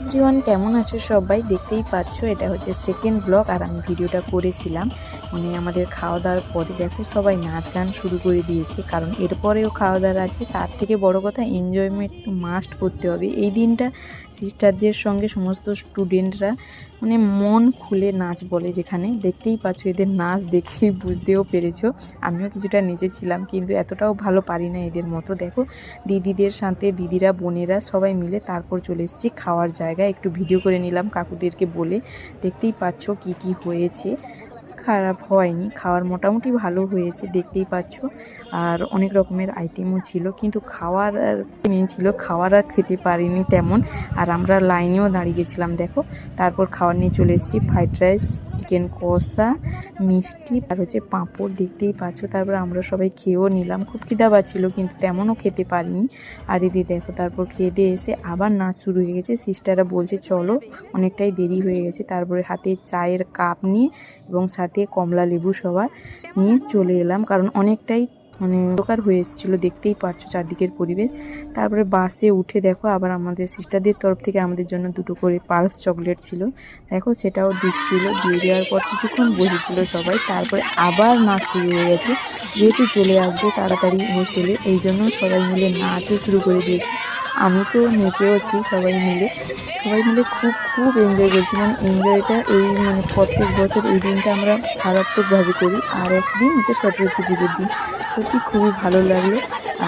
Everyone, কেমন আছো সবাই? দেখতেই পাচ্ছ এটা হচ্ছে সেকেন্ড ব্লগ। আর আমি ভিডিওটা করেছিলাম মানে আমাদের খাওয়া দাওয়ার পরে। দেখো সবাই নাচ গান শুরু করে দিয়েছে, কারণ এরপরেও খাওয়া দাওয়া আছে। তার থেকে বড় কথা এনজয়মেন্ট মাস্ট করতে হবে এই দিনটা। সিস্টারদের সঙ্গে সমস্ত স্টুডেন্টরা মানে মন খুলে নাচ বলে, যেখানে দেখতেই পাচ্ছ এদের নাচ দেখেই বুঝতেও পেরেছো। আমিও কিছুটা নেচেছিলাম, কিন্তু এতটাও ভালো পারি না এদের মতো। দেখো দিদিদের সাথে দিদিরা বোনেরা সবাই মিলে তারপর চলে এসেছি খাওয়ার জায়গায়। একটু ভিডিও করে নিলাম কাকুদেরকে বলে। দেখতেই পাচ্ছ কি কি হয়েছে, খারাপ হয়নি, খাওয়ার মোটামুটি ভালো হয়েছে দেখতেই পাচ্ছ। আর অনেক রকমের আইটেমও ছিল, কিন্তু খাওয়ার আর মেন ছিল, খাওয়ার আর খেতে পারিনি তেমন। আর আমরা লাইনেও দাঁড়িয়ে গেছিলাম। দেখো তারপর খাওয়ার নিয়ে চলে এসেছি ফ্রাইড রাইস, চিকেন কষা, মিষ্টি আর হচ্ছে পাঁপড় দেখতেই পাচ্ছ। তারপর আমরা সবাই খেয়েও নিলাম। খুব খিদা পাচ্ছিল কিন্তু তেমনও খেতে পারিনি। আর এদি দেখো তারপর খেয়ে দিয়ে এসে আবার নাচ শুরু হয়ে গেছে। সিস্টাররা বলছে চলো, অনেকটাই দেরি হয়ে গেছে। তারপরে হাতে চায়ের কাপ নিয়ে এবং সাথে কমলা লেবু সবার নিয়ে চলে এলাম, কারণ অনেকটাই মানে দরকার হয়ে এসেছিলো। দেখতেই পারছো চারদিকের পরিবেশ। তারপরে বাসে উঠে দেখো আবার আমাদের সিস্টারদের তরফ থেকে আমাদের জন্য 2টো করে পালস চকলেট ছিল, দেখো সেটাও দিচ্ছিল। দিয়ে দেওয়ার পর কিছুক্ষণ বসেছিল সবাই। তারপরে আবার নাচ শুরু হয়ে গেছে, যেহেতু চলে আসবে তাড়াতাড়ি হোস্টেলে, এই জন্য সবাই মিলে নাচও শুরু করে দিয়েছে। আমি তো নেচেওছি। সবাই মিলে খুব খুব এনজয় করছি। মানে এনজয়টা এই মানে প্রত্যেক বছর এই দিনটা আমরা মারাত্মকভাবে করি। আর একদিন হচ্ছে সরস্বতী পুজোর দিন। সত্যি খুবই ভালো লাগলো।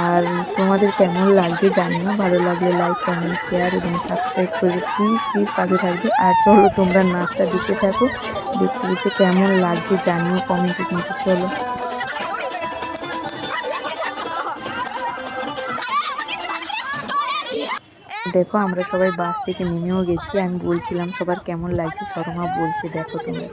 আর তোমাদের কেমন লাগছে জানিও। ভালো লাগলে লাইক কমেন্ট শেয়ার এবং সাবস্ক্রাইব করবে প্লিজ প্লিজ, পাশে থাকবে। আর চলো তোমরা নাচটা দেখতে থাকো, দেখতে দেখতে কেমন লাগছে জানিও কমেন্টে কিন্তু। চলো দেখো আমরা সবাই বাস থেকে নেমেও গেছি। আমি বলছিলাম সবার কেমন লাগছে, শর্মা বলছে দেখো তোমরা।